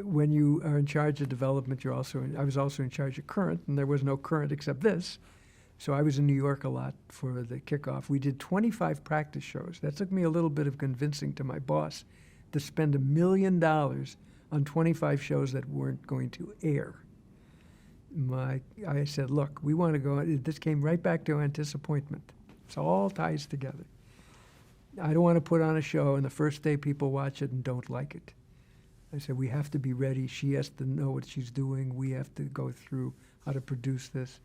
when you are in charge of development, I was also in charge of current, and there was no current except this. So I was in New York a lot for the kickoff. We did 25 practice shows. That took me a little bit of convincing to my boss to spend $1 million on 25 shows that weren't going to air. I said, look, we want to go, this came right back to Antisappointment. It all ties together. I don't want to put on a show and the first day people watch it and don't like it. I said, we have to be ready. She has to know what she's doing. We have to go through how to produce this.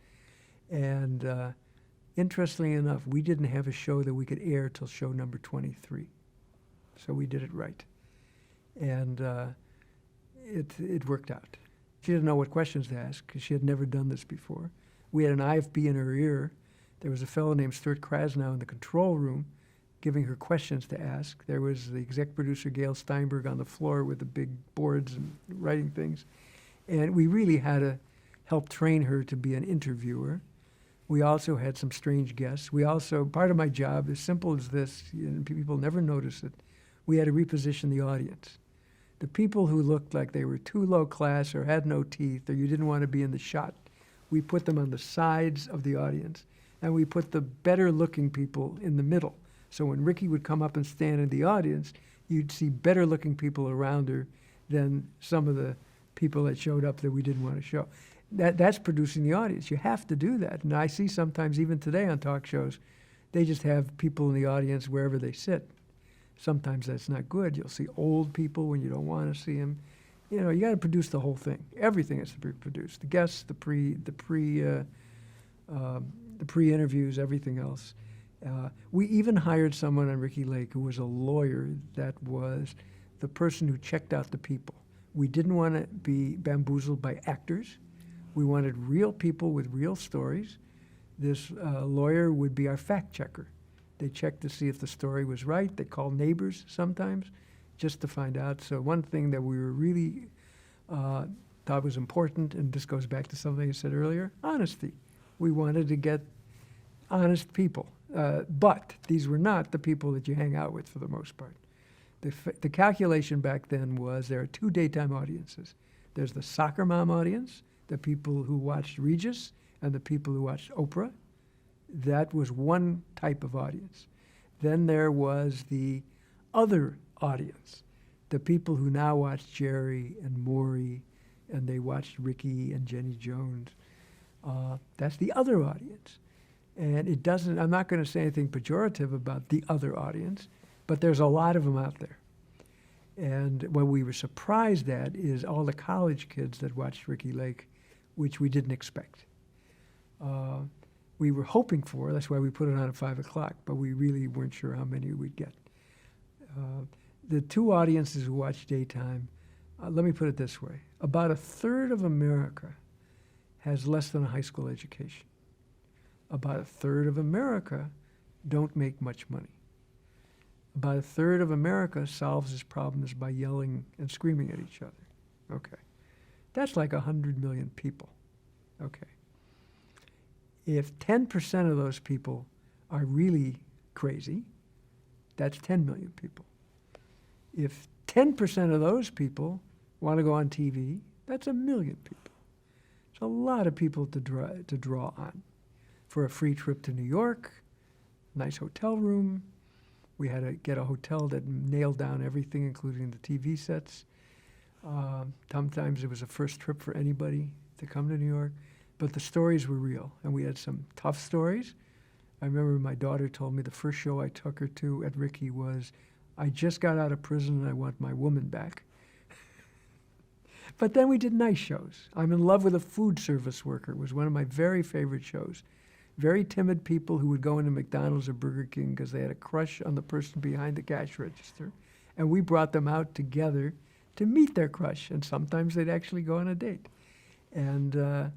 And interestingly enough, we didn't have a show that we could air till show number 23. So we did it right. And it worked out. She didn't know what questions to ask because she had never done this before. We had an IFB in her ear. There was a fellow named Stuart Krasnow in the control room giving her questions to ask. There was the exec producer, Gail Steinberg, on the floor with the big boards and writing things. And we really had to help train her to be an interviewer. We also had some strange guests. Part of my job, as simple as this, and people never notice it, we had to reposition the audience. The people who looked like they were too low class or had no teeth or you didn't want to be in the shot, we put them on the sides of the audience. And we put the better looking people in the middle. So when Ricki would come up and stand in the audience, you'd see better looking people around her than some of the people that showed up that we didn't want to show. That's producing the audience. You have to do that. And I see sometimes, even today on talk shows, they just have people in the audience wherever they sit. Sometimes that's not good. You'll see old people when you don't want to see them. You know, you got to produce the whole thing. Everything has to be produced. The guests, the pre-interviews, everything else. We even hired someone on Ricki Lake who was a lawyer that was the person who checked out the people. We didn't want to be bamboozled by actors. We wanted real people with real stories. This lawyer would be our fact checker. They checked to see if the story was right. They called neighbors sometimes just to find out. So one thing that we were really thought was important, and this goes back to something I said earlier, honesty. We wanted to get honest people. But these were not the people that you hang out with for the most part. The calculation back then was there are two daytime audiences. There's the soccer mom audience, the people who watched Regis, and the people who watched Oprah. That was one type of audience. Then there was the other audience, the people who now watch Jerry and Maury, and they watched Ricki and Jenny Jones. That's the other audience. And it doesn't, I'm not going to say anything pejorative about the other audience, but there's a lot of them out there. And what we were surprised at is all the college kids that watched Ricki Lake, which we didn't expect. We were hoping for, that's why we put it on at 5 o'clock, but we really weren't sure how many we'd get. The two audiences who watch daytime, let me put it this way. About a third of America has less than a high school education. About a third of America don't make much money. About a third of America solves its problems by yelling and screaming at each other. Okay. That's like 100 million people. Okay. If 10% of those people are really crazy, that's 10 million people. If 10% of those people want to go on TV, that's 1 million people. It's a lot of people to draw on. For a free trip to New York, nice hotel room. We had to get a hotel that nailed down everything, including the TV sets. Sometimes it was a first trip for anybody to come to New York. But the stories were real, and we had some tough stories. I remember my daughter told me the first show I took her to at Ricki was, I just got out of prison and I want my woman back. But then we did nice shows. I'm in Love with a Food Service Worker was one of my very favorite shows. Very timid people who would go into McDonald's or Burger King because they had a crush on the person behind the cash register. And we brought them out together to meet their crush, and sometimes they'd actually go on a date. And oh,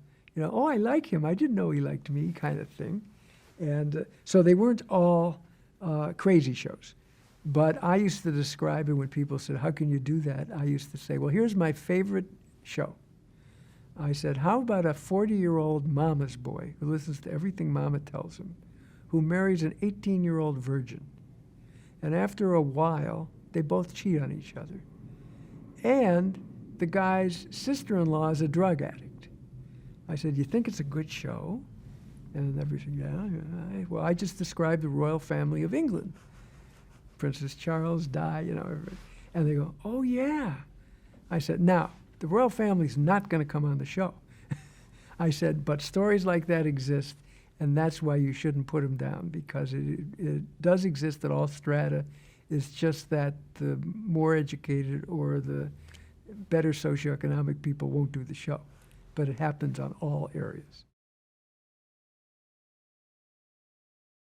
I like him. I didn't know he liked me, kind of thing. And so they weren't all crazy shows. But I used to describe it when people said, how can you do that? I used to say, well, here's my favorite show. I said, how about a 40-year-old mama's boy who listens to everything mama tells him, who marries an 18-year-old virgin, and after a while, they both cheat on each other. And the guy's sister-in-law is a drug addict. I said, you think it's a good show? And everything, yeah. Well, I just described the royal family of England. Princess Charles, Di, and they go, oh, yeah. I said, now, the royal family's not going to come on the show. I said, but stories like that exist, and that's why you shouldn't put them down, because it does exist at all strata. It's just that the more educated or the better socioeconomic people won't do the show. But it happens on all areas.